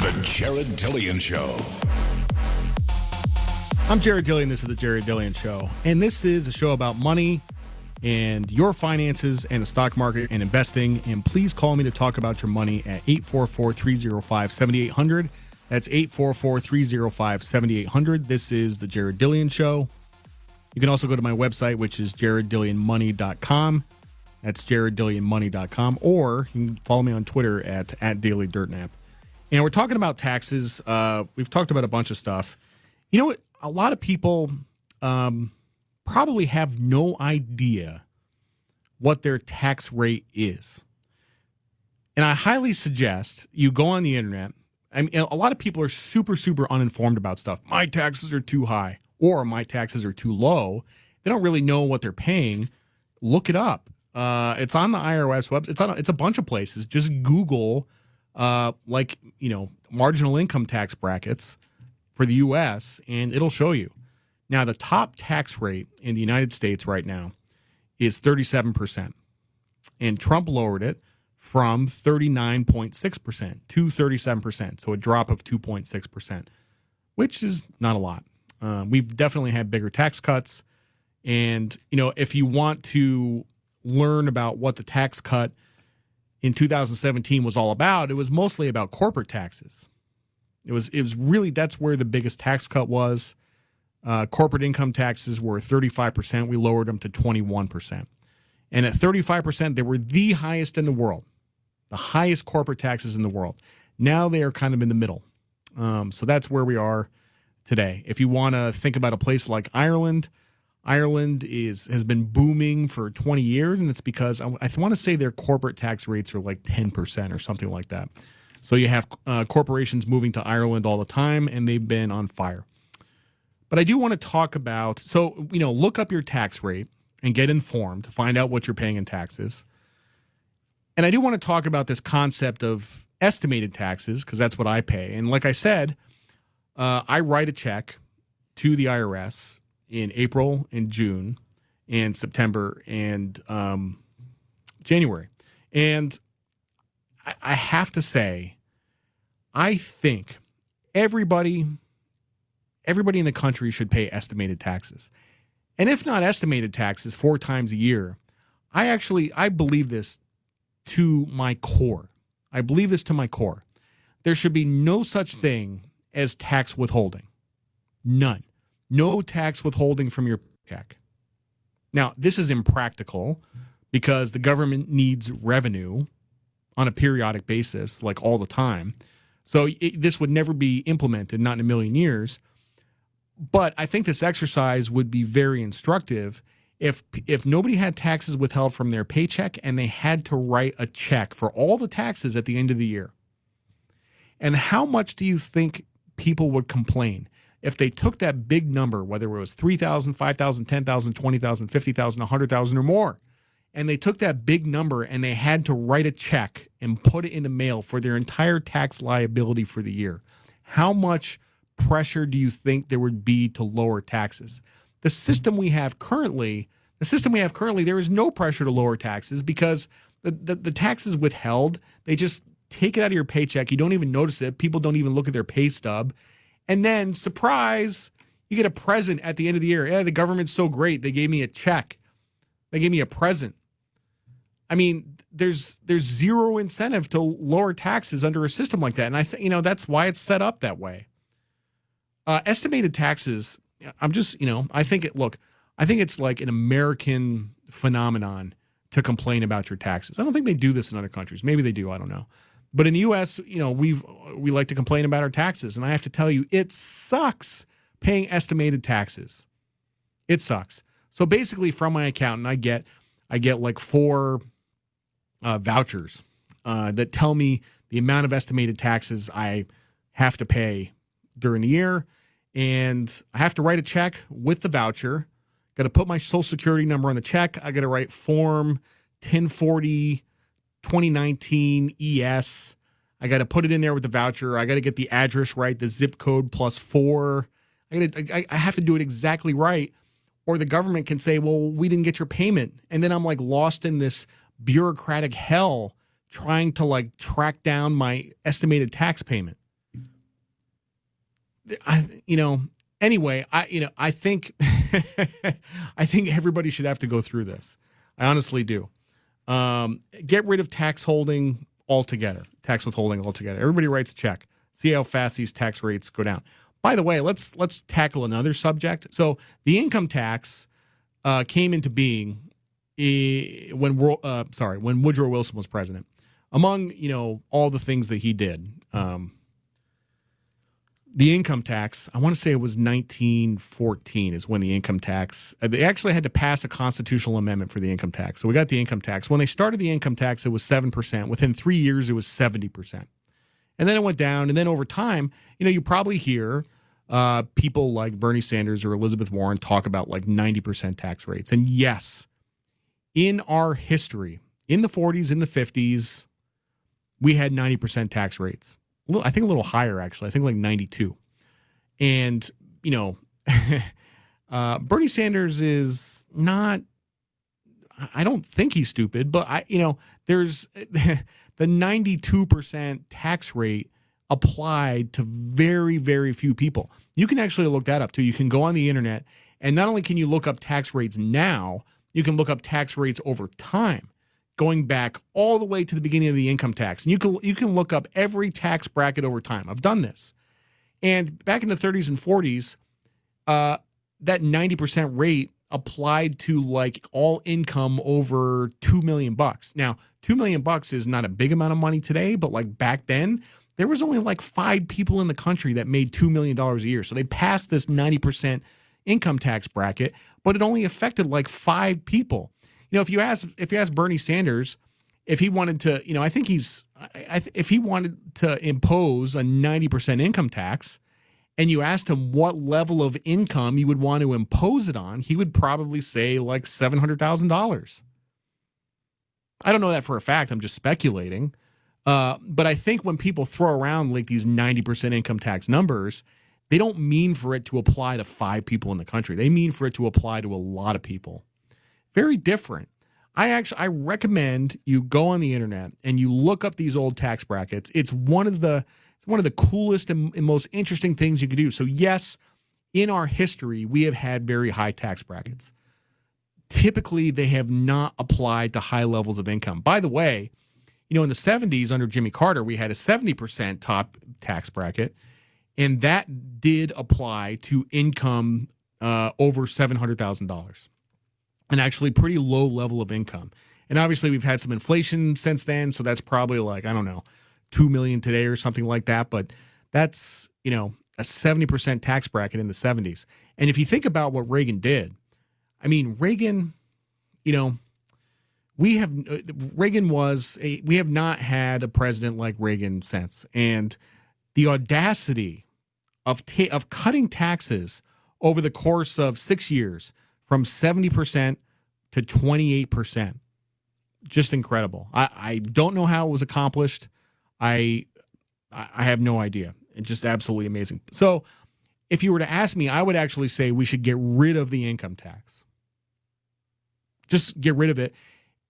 The Jared Dillian Show. I'm Jared Dillian. This is The Jared Dillian Show. And this is a show about money and your finances and the stock market and investing. And please call me to talk about your money at 844-305-7800. That's 844-305-7800. This is The Jared Dillian Show. You can also go to my website, which is jareddillianmoney.com. That's jareddillianmoney.com. Or you can follow me on Twitter at DailyDirtNap. And we're talking about taxes. We've talked about a bunch of stuff. You know what? A lot of people probably have no idea what their tax rate is. And I highly suggest you go on the internet. I mean, a lot of people are super, super uninformed about stuff. My taxes are too high or my taxes are too low. They don't really know what they're paying. Look it up. It's on the IRS website. It's a bunch of places. Just Google, marginal income tax brackets for the U.S., and it'll show you. Now, the top tax rate in the United States right now is 37%. And Trump lowered it from 39.6% to 37%, so a drop of 2.6%, which is not a lot. We've definitely had bigger tax cuts. And, if you want to learn about what the tax cut in 2017 was all about, it was mostly about corporate taxes. It was really, that's where the biggest tax cut was. Corporate income taxes were 35%. We lowered them to 21%. And at 35%, they were the highest in the world, the highest corporate taxes in the world. Now they are kind of in the middle. So that's where we are today. If you want to think about a place like Ireland, Ireland has been booming for 20 years, and it's because I want to say their corporate tax rates are like 10% or something like that. So you have corporations moving to Ireland all the time, and they've been on fire. But I do want to talk about, look up your tax rate and get informed to find out what you're paying in taxes. And I do want to talk about this concept of estimated taxes, because that's what I pay. And like I said, I write a check to the IRS in April and June and September and January. And I have to say, I think everybody in the country should pay estimated taxes. And if not estimated taxes 4 times a year, I believe this to my core. I believe this to my core. There should be no such thing as tax withholding. None. No tax withholding from your check. Now, this is impractical because the government needs revenue on a periodic basis, like all the time. So this would never be implemented, not in a million years. But I think this exercise would be very instructive if nobody had taxes withheld from their paycheck and they had to write a check for all the taxes at the end of the year. And how much do you think people would complain if they took that big number, whether it was 3,000, 5,000, 10,000, 20,000, 50,000, 100,000 or more, and they took that big number and they had to write a check and put it in the mail for their entire tax liability for the year? How much pressure do you think there would be to lower taxes? The system we have currently, there is no pressure to lower taxes because the tax is withheld. They just take it out of your paycheck. You don't even notice it. People don't even look at their pay stub. And then, surprise, you get a present at the end of the year. Yeah, the government's so great. They gave me a check. They gave me a present. I mean, there's zero incentive to lower taxes under a system like that. And I think, that's why it's set up that way. Estimated taxes, I think it's like an American phenomenon to complain about your taxes. I don't think they do this in other countries. Maybe they do. I don't know. But in the U.S., we like to complain about our taxes. And I have to tell you, it sucks paying estimated taxes. It sucks. So basically from my accountant, I get like 4 vouchers that tell me the amount of estimated taxes I have to pay during the year. And I have to write a check with the voucher. Got to put my social security number on the check. I got to write form 1040 2019 ES. I got to put it in there with the voucher. I got to get the address right, the zip code +4. I have to do it exactly right, or the government can say, well, we didn't get your payment. And then I'm like lost in this bureaucratic hell trying to like track down my estimated tax payment. Anyway, I think I think everybody should have to go through this. I honestly do. Get rid of tax withholding altogether. Everybody writes a check. See how fast these tax rates go down. By the way, let's tackle another subject. So the income tax came into being when Woodrow Wilson was president. Among all the things that he did, the income tax, I want to say it was 1914 is when the income tax, they actually had to pass a constitutional amendment for the income tax. So we got the income tax. When they started the income tax, it was 7%. Within 3 years, it was 70%. And then it went down. And then over time, you probably hear people like Bernie Sanders or Elizabeth Warren talk about like 90% tax rates. And yes, in our history, in the 40s, in the 50s, we had 90% tax rates. I think a little higher, actually. I think like 92. And, Bernie Sanders is not, I don't think he's stupid, but there's the 92% tax rate applied to very, very few people. You can actually look that up too. You can go on the internet, and not only can you look up tax rates now, you can look up tax rates over time, going back all the way to the beginning of the income tax. And you can look up every tax bracket over time. I've done this. And back in the 30s and 40s, that 90% rate applied to like all income over $2 million. Now, $2 million is not a big amount of money today, but like back then, there was only like 5 people in the country that made $2 million a year. So they passed this 90% income tax bracket, but it only affected like 5 people. If you ask Bernie Sanders if he wanted to, if he wanted to impose a 90% income tax, and you asked him what level of income you would want to impose it on, he would probably say like $700,000. I don't know that for a fact. I'm just speculating. But I think when people throw around like these 90% income tax numbers, they don't mean for it to apply to 5 people in the country. They mean for it to apply to a lot of people. Very different. I recommend you go on the internet and you look up these old tax brackets. It's one of the coolest and most interesting things you could do. So yes, in our history, we have had very high tax brackets. Typically, they have not applied to high levels of income. By the way, in the 70s under Jimmy Carter, we had a 70% top tax bracket, and that did apply to income over $700,000. An actually pretty low level of income. And obviously we've had some inflation since then, so that's probably like, I don't know, 2 million today or something like that, but that's, a 70% tax bracket in the 70s. And if you think about what Reagan did, Reagan, we have not had a president like Reagan since. And the audacity of cutting taxes over the course of 6 years from 70% to 28%. Just incredible. I don't know how it was accomplished. I have no idea. It's just absolutely amazing. So if you were to ask me, I would actually say we should get rid of the income tax. Just get rid of it.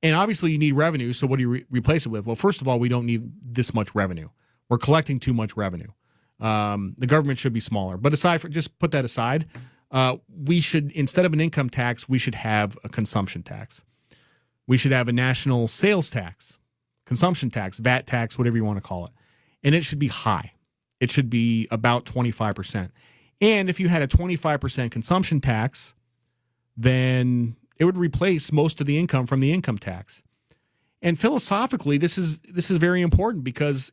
And obviously you need revenue, so what do you replace it with? Well, first of all, we don't need this much revenue. We're collecting too much revenue. The government should be smaller. But just put that aside, we should, instead of an income tax, we should have a consumption tax. We should have a national sales tax, consumption tax, VAT tax, whatever you want to call it. And it should be high. It should be about 25%. And if you had a 25% consumption tax, then it would replace most of the income from the income tax. And philosophically, this is very important because,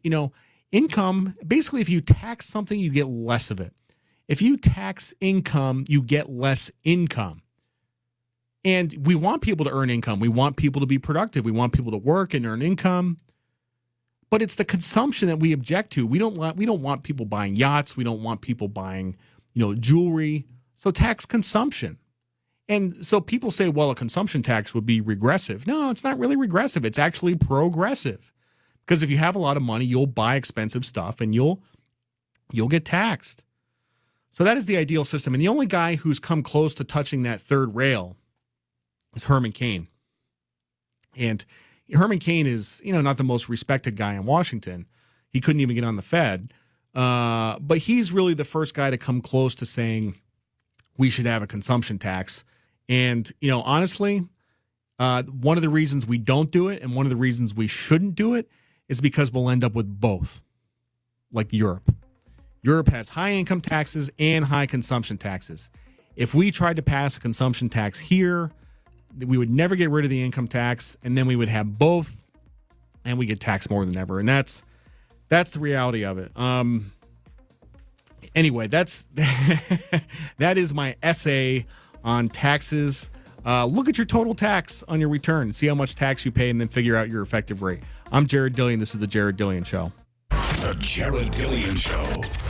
income, basically if you tax something, you get less of it. If you tax income, you get less income. And we want people to earn income. We want people to be productive. We want people to work and earn income. But it's the consumption that we object to. We don't want people buying yachts. We don't want people buying, jewelry. So tax consumption. And so people say, well, a consumption tax would be regressive. No, it's not really regressive. It's actually progressive. Because if you have a lot of money, you'll buy expensive stuff and you'll get taxed. So that is the ideal system. And the only guy who's come close to touching that third rail is Herman Cain. And Herman Cain is, not the most respected guy in Washington. He couldn't even get on the Fed. But he's really the first guy to come close to saying we should have a consumption tax. And, honestly, one of the reasons we don't do it and one of the reasons we shouldn't do it is because we'll end up with both, like Europe. Europe has high income taxes and high consumption taxes. If we tried to pass a consumption tax here, we would never get rid of the income tax, and then we would have both, and we get taxed more than ever. And that's the reality of it. Anyway, that is my essay on taxes. Look at your total tax on your return, see how much tax you pay, and then figure out your effective rate. I'm Jared Dillian. This is The Jared Dillian Show. The Jared Dillian Show.